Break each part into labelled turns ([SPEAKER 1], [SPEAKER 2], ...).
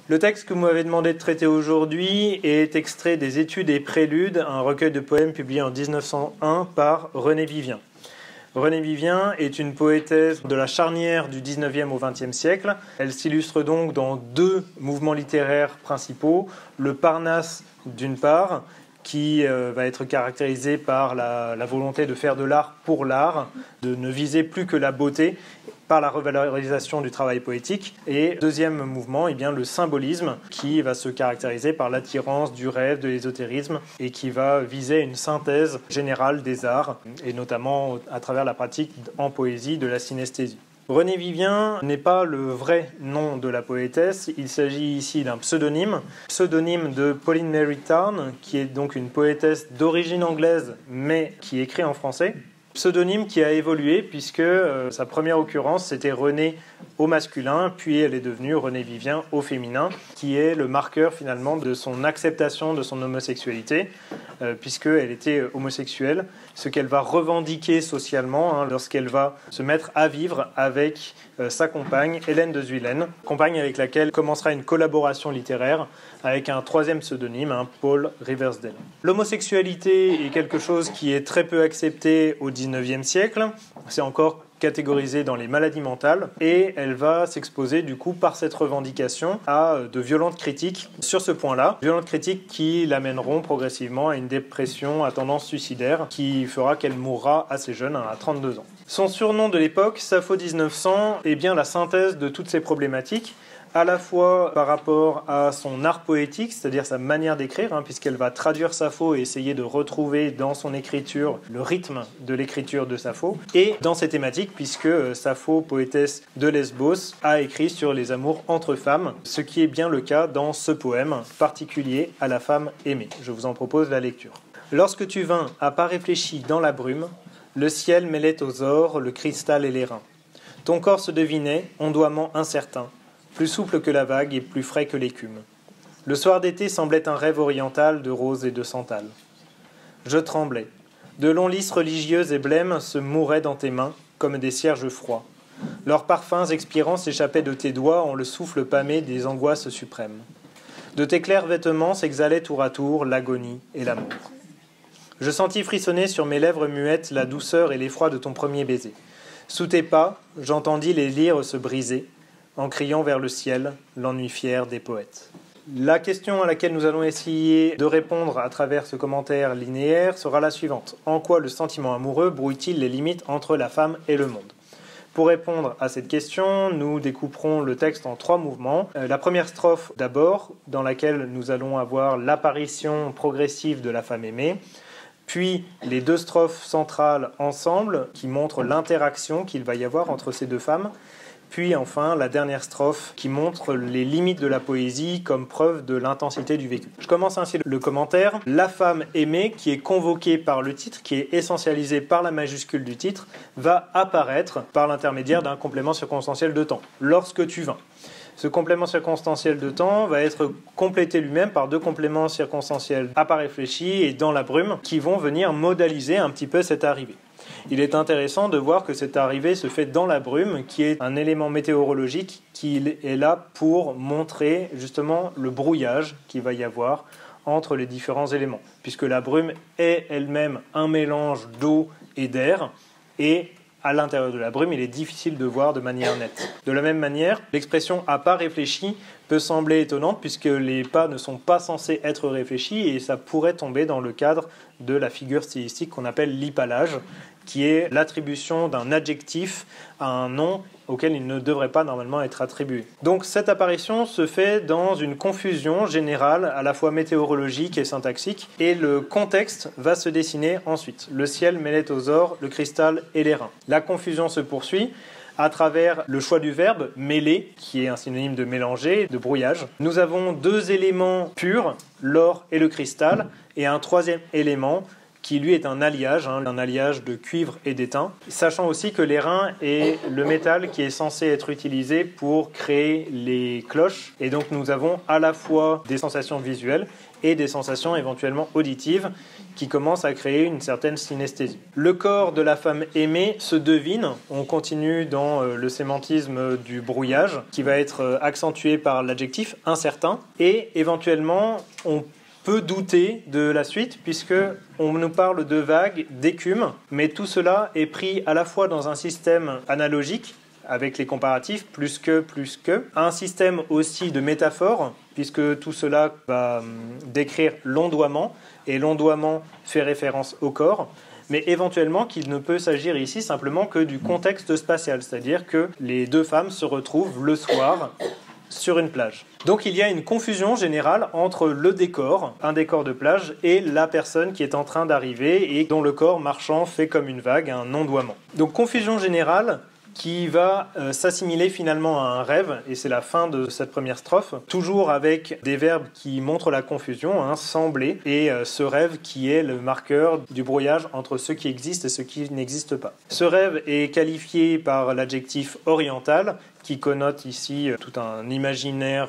[SPEAKER 1] Le texte que vous m'avez demandé de traiter aujourd'hui est extrait des Études et Préludes, un recueil de poèmes publié en 1901 par Renée Vivien. Renée Vivien est une poétesse de la charnière du 19e au 20e siècle. Elle s'illustre donc dans deux mouvements littéraires principaux, le Parnasse d'une part, qui va être caractérisé par la volonté de faire de l'art pour l'art, de ne viser plus que la beauté, par la revalorisation du travail poétique. Et deuxième mouvement, le symbolisme, qui va se caractériser par l'attirance du rêve, de l'ésotérisme, et qui va viser une synthèse générale des arts, et notamment à travers la pratique en poésie de la synesthésie. Renée Vivien n'est pas le vrai nom de la poétesse, il s'agit ici d'un pseudonyme de Pauline Mary Tarn, qui est donc une poétesse d'origine anglaise, mais qui écrit en français. Pseudonyme qui a évolué puisque sa première occurrence c'était Renée au masculin, puis elle est devenue Renée Vivien au féminin, qui est le marqueur finalement de son acceptation de son homosexualité, puisqu'elle était homosexuelle, ce qu'elle va revendiquer socialement lorsqu'elle va se mettre à vivre avec sa compagne Hélène de Zuilen, compagne avec laquelle commencera une collaboration littéraire avec un troisième pseudonyme, Paul Riversdale. L'homosexualité est quelque chose qui est très peu accepté au XIXe siècle, c'est encore catégorisée dans les maladies mentales, et elle va s'exposer du coup par cette revendication à de violentes critiques sur ce point-là, violentes critiques qui l'amèneront progressivement à une dépression à tendance suicidaire qui fera qu'elle mourra assez jeune, à 32 ans. Son surnom de l'époque, Sappho 1900, est bien la synthèse de toutes ces problématiques, à la fois par rapport à son art poétique, c'est-à-dire sa manière d'écrire, puisqu'elle va traduire Sappho et essayer de retrouver dans son écriture le rythme de l'écriture de Sappho, et dans ses thématiques, puisque Sappho, poétesse de Lesbos, a écrit sur les amours entre femmes, ce qui est bien le cas dans ce poème particulier à la femme aimée. Je vous en propose la lecture. Lorsque tu vins, à pas réfléchi, dans la brume, le ciel mêlait aux ors le cristal et l'airain. Ton corps se devinait, ondoiement incertain, plus souple que la vague et plus frais que l'écume. Le soir d'été semblait un rêve oriental de rose et de santal. Je tremblais. De longs lys religieux et blêmes se mouraient dans tes mains, comme des cierges froids. Leurs parfums expirants s'échappaient de tes doigts en le souffle pâmé des angoisses suprêmes. De tes clairs vêtements s'exhalaient tour à tour l'agonie et l'amour. Je sentis frissonner sur mes lèvres muettes la douceur et l'effroi de ton premier baiser. Sous tes pas, j'entendis les lyres se briser, en criant vers le ciel, l'ennui fier des poètes. La question à laquelle nous allons essayer de répondre à travers ce commentaire linéaire sera la suivante. En quoi le sentiment amoureux brouille-t-il les limites entre la femme et le monde ? Pour répondre à cette question, nous découperons le texte en 3 mouvements. La première strophe d'abord, dans laquelle nous allons avoir l'apparition progressive de la femme aimée, puis les 2 strophes centrales ensemble, qui montrent l'interaction qu'il va y avoir entre ces 2 femmes, puis enfin la dernière strophe qui montre les limites de la poésie comme preuve de l'intensité du vécu. Je commence ainsi le commentaire. La femme aimée, qui est convoquée par le titre, qui est essentialisée par la majuscule du titre, va apparaître par l'intermédiaire d'un complément circonstanciel de temps. Lorsque tu vins. Ce complément circonstanciel de temps va être complété lui-même par 2 compléments circonstanciels à pas réfléchi et dans la brume qui vont venir modaliser un petit peu cette arrivée. Il est intéressant de voir que cette arrivée se fait dans la brume, qui est un élément météorologique qui est là pour montrer justement le brouillage qu'il va y avoir entre les différents éléments, puisque la brume est elle-même un mélange d'eau et d'air, et à l'intérieur de la brume, il est difficile de voir de manière nette. De la même manière, l'expression « à pas réfléchi » peut sembler étonnante puisque les pas ne sont pas censés être réfléchis et ça pourrait tomber dans le cadre de la figure stylistique qu'on appelle l'hypallage, qui est l'attribution d'un adjectif à un nom auquel il ne devrait pas normalement être attribué. Donc cette apparition se fait dans une confusion générale à la fois météorologique et syntaxique, et le contexte va se dessiner ensuite. Le ciel mêlait aux ors, le cristal et l'airain. La confusion se poursuit à travers le choix du verbe « mêler », qui est un synonyme de mélanger, de brouillage. Nous avons 2 éléments purs, l'or et le cristal, et un 3e élément qui lui est un alliage de cuivre et d'étain, sachant aussi que l'airain est le métal qui est censé être utilisé pour créer les cloches, et donc nous avons à la fois des sensations visuelles et des sensations éventuellement auditives qui commencent à créer une certaine synesthésie. Le corps de la femme aimée se devine, on continue dans le sémantisme du brouillage, qui va être accentué par l'adjectif incertain, et éventuellement on peut douter de la suite puisque on nous parle de vagues, d'écume, mais tout cela est pris à la fois dans un système analogique avec les comparatifs plus que, un système aussi de métaphores puisque tout cela va décrire l'ondoiement et l'ondoiement fait référence au corps, mais éventuellement qu'il ne peut s'agir ici simplement que du contexte spatial, c'est-à-dire que les deux femmes se retrouvent le soir sur une plage. Donc il y a une confusion générale entre le décor, un décor de plage, et la personne qui est en train d'arriver et dont le corps marchand fait comme une vague, un ondoiement. Donc confusion générale qui va s'assimiler finalement à un rêve, et c'est la fin de cette première strophe, toujours avec des verbes qui montrent la confusion, sembler, et ce rêve qui est le marqueur du brouillage entre ce qui existe et ce qui n'existe pas. Ce rêve est qualifié par l'adjectif oriental, qui connote ici tout un imaginaire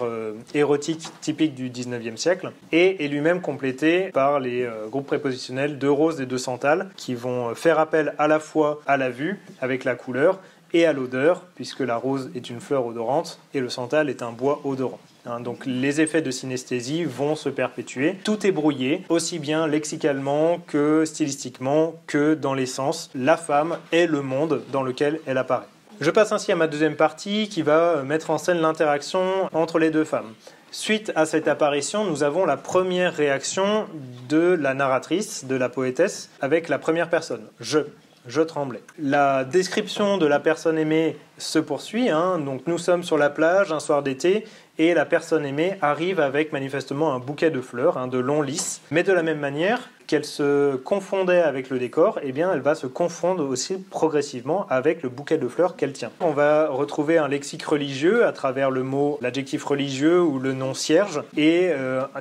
[SPEAKER 1] érotique typique du XIXe siècle, et est lui-même complété par les groupes prépositionnels de rose et de santal, qui vont faire appel à la fois à la vue, avec la couleur, et à l'odeur, puisque la rose est une fleur odorante et le santal est un bois odorant. Donc les effets de synesthésie vont se perpétuer. Tout est brouillé, aussi bien lexicalement que stylistiquement que dans les sens. La femme est le monde dans lequel elle apparaît. Je passe ainsi à ma deuxième partie qui va mettre en scène l'interaction entre les deux femmes. Suite à cette apparition, nous avons la première réaction de la narratrice, de la poétesse, avec la première personne, je tremblais. La description de la personne aimée se poursuit, donc nous sommes sur la plage un soir d'été et la personne aimée arrive avec manifestement un bouquet de fleurs, de longs lys, mais de la même manière qu'elle se confondait avec le décor, elle va se confondre aussi progressivement avec le bouquet de fleurs qu'elle tient. On va retrouver un lexique religieux à travers le mot, l'adjectif religieux ou le nom cierge, et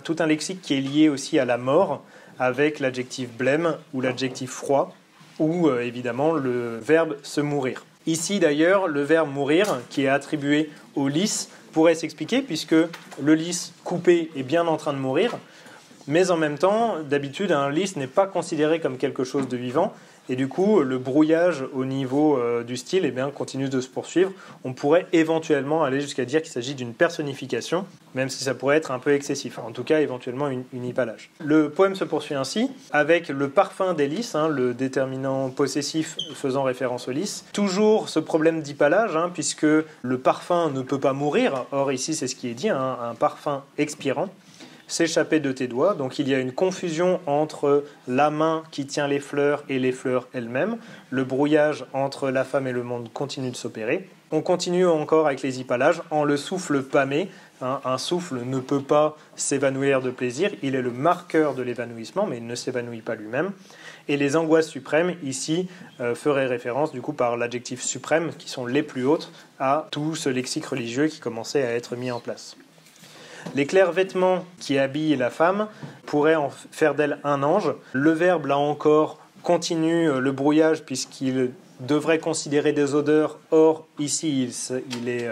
[SPEAKER 1] tout un lexique qui est lié aussi à la mort avec l'adjectif blême ou l'adjectif froid, ou évidemment le verbe se mourir. Ici d'ailleurs, le verbe mourir, qui est attribué au lys, pourrait s'expliquer puisque le lys coupé est bien en train de mourir, mais en même temps, d'habitude, un lys n'est pas considéré comme quelque chose de vivant, et du coup, le brouillage au niveau du style continue de se poursuivre. On pourrait éventuellement aller jusqu'à dire qu'il s'agit d'une personnification, même si ça pourrait être un peu excessif. En tout cas, éventuellement, une hypallage. Le poème se poursuit ainsi, avec le parfum des lys, le déterminant possessif faisant référence au lys. Toujours ce problème d'hypallage, puisque le parfum ne peut pas mourir. Or, ici, c'est ce qui est dit, un parfum expirant. S'échapper de tes doigts. Donc il y a une confusion entre la main qui tient les fleurs et les fleurs elles-mêmes. Le brouillage entre la femme et le monde continue de s'opérer. On continue encore avec les hypallages en le souffle pâmé. Un souffle ne peut pas s'évanouir de plaisir. Il est le marqueur de l'évanouissement, mais il ne s'évanouit pas lui-même. Et les angoisses suprêmes, ici, feraient référence, du coup, par l'adjectif suprême, qui sont les plus hautes, à tout ce lexique religieux qui commençait à être mis en place. Les clairs vêtements qui habillent la femme pourraient en faire d'elle un ange. Le verbe, là encore, continue le brouillage puisqu'il devrait considérer des odeurs. Or, ici, il est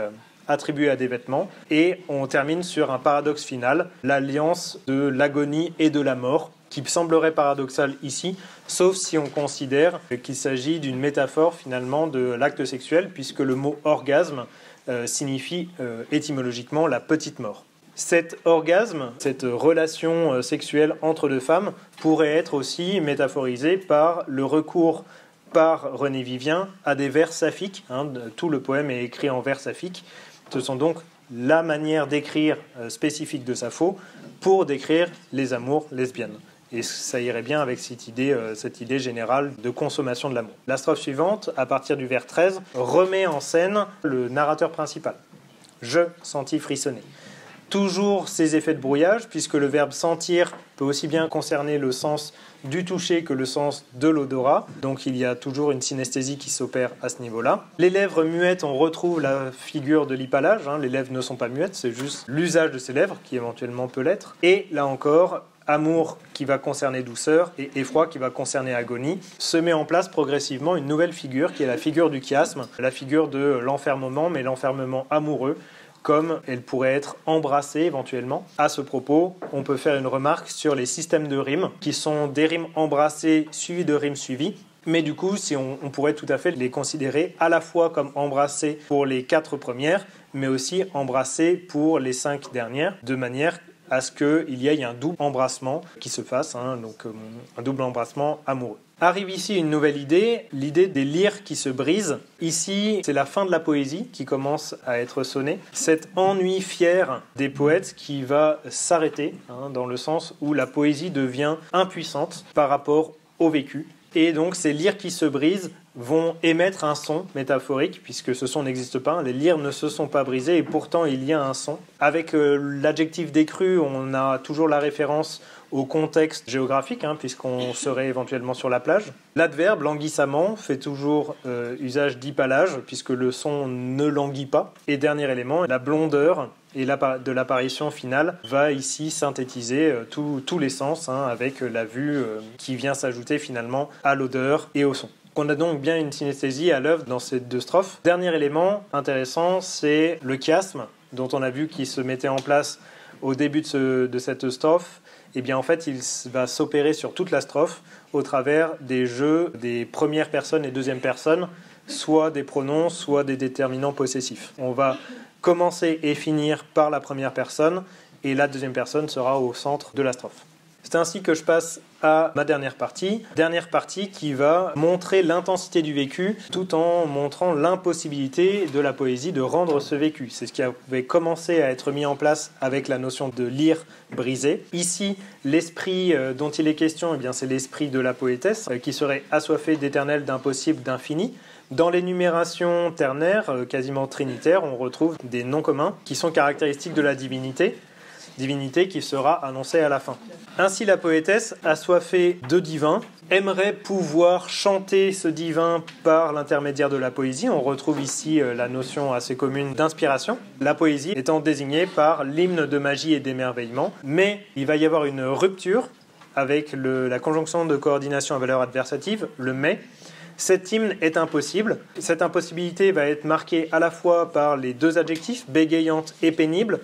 [SPEAKER 1] attribué à des vêtements. Et on termine sur un paradoxe final, l'alliance de l'agonie et de la mort, qui semblerait paradoxal ici, sauf si on considère qu'il s'agit d'une métaphore finalement de l'acte sexuel, puisque le mot orgasme signifie étymologiquement la petite mort. Cet orgasme, cette relation sexuelle entre deux femmes pourrait être aussi métaphorisé par le recours par René Vivien à des vers saphiques. Tout le poème est écrit en vers saphiques. Ce sont donc la manière d'écrire spécifique de Sappho pour décrire les amours lesbiennes. Et ça irait bien avec cette idée générale de consommation de l'amour. La strophe suivante, à partir du vers 13, remet en scène le narrateur principal. Je sentis frissonner. Toujours ces effets de brouillage, puisque le verbe sentir peut aussi bien concerner le sens du toucher que le sens de l'odorat. Donc il y a toujours une synesthésie qui s'opère à ce niveau-là. Les lèvres muettes, on retrouve la figure de l'hypallage. Les lèvres ne sont pas muettes, c'est juste l'usage de ces lèvres qui éventuellement peut l'être. Et là encore, amour qui va concerner douceur et effroi qui va concerner agonie, se met en place progressivement une nouvelle figure qui est la figure du chiasme, la figure de l'enfermement, mais l'enfermement amoureux, comme elle pourrait être embrassée éventuellement. À ce propos, on peut faire une remarque sur les systèmes de rimes, qui sont des rimes embrassées suivies de rimes suivies. Mais du coup, on pourrait tout à fait les considérer à la fois comme embrassées pour les 4 premières, mais aussi embrassées pour les 5 dernières, de manière à ce qu'il y ait un double embrassement qui se fasse, donc un double embrassement amoureux. Arrive ici une nouvelle idée, l'idée des lyres qui se brisent. Ici, c'est la fin de la poésie qui commence à être sonnée. Cet ennui fier des poètes qui va s'arrêter, dans le sens où la poésie devient impuissante par rapport au vécu. Et donc ces lyres qui se brisent vont émettre un son métaphorique, puisque ce son n'existe pas. Les lyres ne se sont pas brisées et pourtant il y a un son. Avec l'adjectif décru, on a toujours la référence au contexte géographique, puisqu'on serait éventuellement sur la plage. L'adverbe languissamment fait toujours usage d'hypallage, puisque le son ne languit pas. Et dernier élément, la blondeur et de l'apparition finale va ici synthétiser tous les sens, avec la vue qui vient s'ajouter finalement à l'odeur et au son. On a donc bien une synesthésie à l'œuvre dans ces 2 strophes. Dernier élément intéressant, c'est le chiasme, dont on a vu qu'il se mettait en place au début de cette strophe. Et bien en fait, il va s'opérer sur toute la strophe au travers des jeux des premières personnes et deuxième personnes, soit des pronoms, soit des déterminants possessifs. On va commencer et finir par la première personne, et la deuxième personne sera au centre de la strophe. C'est ainsi que je passe à ma dernière partie qui va montrer l'intensité du vécu tout en montrant l'impossibilité de la poésie de rendre ce vécu. C'est ce qui avait commencé à être mis en place avec la notion de lyre brisée. Ici, l'esprit dont il est question, c'est l'esprit de la poétesse qui serait assoiffé d'éternel, d'impossible, d'infini. Dans l'énumération ternaire, quasiment trinitaire, on retrouve des noms communs qui sont caractéristiques de la divinité qui sera annoncée à la fin. Ainsi, la poétesse, assoiffée de divin, aimerait pouvoir chanter ce divin par l'intermédiaire de la poésie. On retrouve ici la notion assez commune d'inspiration, la poésie étant désignée par l'hymne de magie et d'émerveillement. Mais il va y avoir une rupture avec la conjonction de coordination à valeur adversative, le « mais ». Cet hymne est impossible. Cette impossibilité va être marquée à la fois par les 2 adjectifs, bégayante et pénible,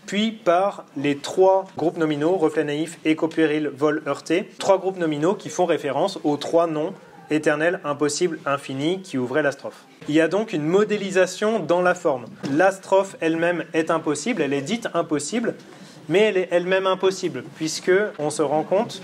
[SPEAKER 1] puis par les 3 groupes nominaux, reflet naïf, écho puéril, vol heurté. 3 groupes nominaux qui font référence aux 3 noms, éternel, impossible, infini, qui ouvraient la strophe. Il y a donc une modélisation dans la forme. La strophe elle-même est impossible, elle est dite impossible, mais elle est elle-même impossible, puisqu'on se rend compte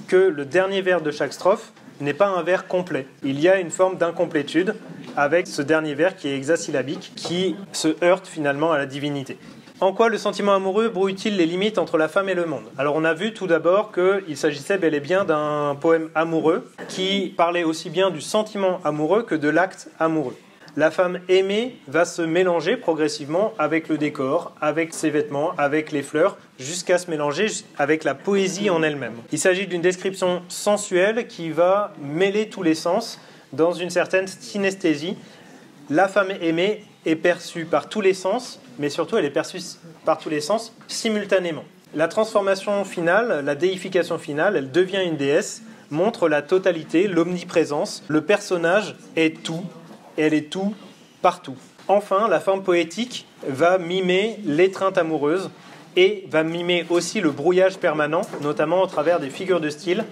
[SPEAKER 1] que le dernier vers de chaque strophe n'est pas un vers complet. Il y a une forme d'incomplétude avec ce dernier vers qui est hexasyllabique, qui se heurte finalement à la divinité. En quoi le sentiment amoureux brouille-t-il les limites entre la femme et le monde ? Alors on a vu tout d'abord qu'il s'agissait bel et bien d'un poème amoureux qui parlait aussi bien du sentiment amoureux que de l'acte amoureux. La femme aimée va se mélanger progressivement avec le décor, avec ses vêtements, avec les fleurs, jusqu'à se mélanger avec la poésie en elle-même. Il s'agit d'une description sensuelle qui va mêler tous les sens dans une certaine synesthésie. La femme aimée est perçue par tous les sens, mais surtout elle est perçue par tous les sens simultanément. La transformation finale, la déification finale, elle devient une déesse, montre la totalité, l'omniprésence. Le personnage est tout, et elle est tout partout. Enfin, la forme poétique va mimer l'étreinte amoureuse et va mimer aussi le brouillage permanent, notamment au travers des figures de style,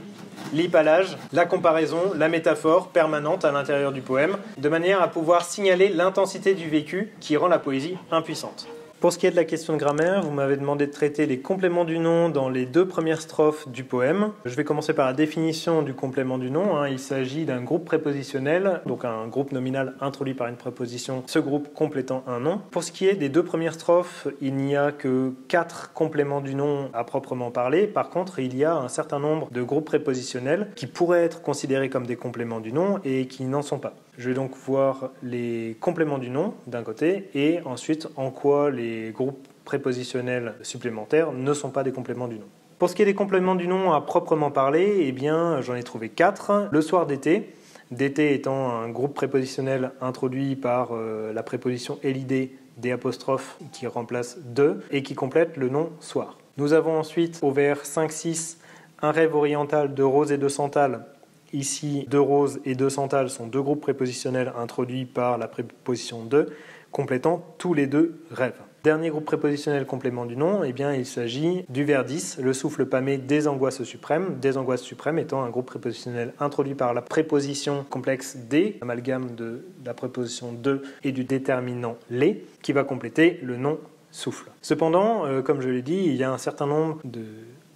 [SPEAKER 1] l'hypallage, la comparaison, la métaphore permanente à l'intérieur du poème, de manière à pouvoir signaler l'intensité du vécu qui rend la poésie impuissante. Pour ce qui est de la question de grammaire, vous m'avez demandé de traiter les compléments du nom dans les 2 premières strophes du poème. Je vais commencer par la définition du complément du nom. Il s'agit d'un groupe prépositionnel, donc un groupe nominal introduit par une préposition, ce groupe complétant un nom. Pour ce qui est des 2 premières strophes, il n'y a que 4 compléments du nom à proprement parler. Par contre, il y a un certain nombre de groupes prépositionnels qui pourraient être considérés comme des compléments du nom et qui n'en sont pas. Je vais donc voir les compléments du nom d'un côté et ensuite en quoi les groupes prépositionnels supplémentaires ne sont pas des compléments du nom. Pour ce qui est des compléments du nom à proprement parler, eh bien, j'en ai trouvé 4. Le soir d'été, d'été étant un groupe prépositionnel introduit par la préposition élidée des apostrophes qui remplace de et qui complète le nom soir. Nous avons ensuite au vers 5-6 un rêve oriental, de Rose et de Santal. Ici, de Rose et de Santal sont deux groupes prépositionnels introduits par la préposition de, complétant tous les deux rêves. Dernier groupe prépositionnel complément du nom, eh bien, il s'agit du vers 10, le souffle pâmé des angoisses suprêmes. Des angoisses suprêmes étant un groupe prépositionnel introduit par la préposition complexe des, amalgame de la préposition de et du déterminant les, qui va compléter le nom souffle. Cependant, comme je l'ai dit, il y a un certain nombre de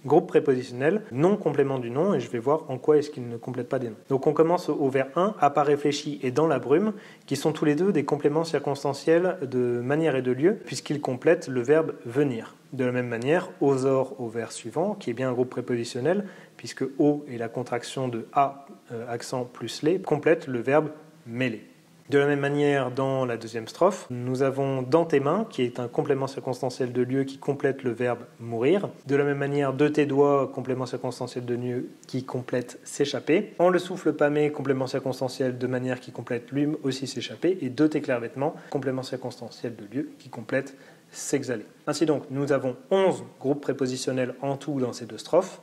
[SPEAKER 1] groupes prépositionnels non complément du nom, et je vais voir en quoi est-ce qu'ils ne complètent pas des noms. Donc on commence au vers 1, à pas réfléchi et dans la brume, qui sont tous les deux des compléments circonstanciels de manière et de lieu, puisqu'ils complètent le verbe venir. De la même manière, aux or au vers suivant, qui est bien un groupe prépositionnel, puisque au est la contraction de a, accent plus les, complète le verbe mêler. De la même manière, dans la deuxième strophe, nous avons dans tes mains, qui est un complément circonstanciel de lieu qui complète le verbe mourir. De la même manière, de tes doigts, complément circonstanciel de lieu qui complète s'échapper. En le souffle pâmé, complément circonstanciel de manière qui complète lui aussi s'échapper. Et de tes clairs vêtements, complément circonstanciel de lieu qui complète s'exhaler. Ainsi donc, nous avons 11 groupes prépositionnels en tout dans ces deux strophes.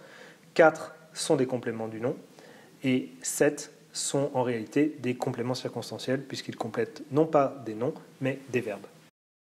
[SPEAKER 1] 4 sont des compléments du nom et 7 sont en réalité des compléments circonstanciels puisqu'ils complètent non pas des noms mais des verbes.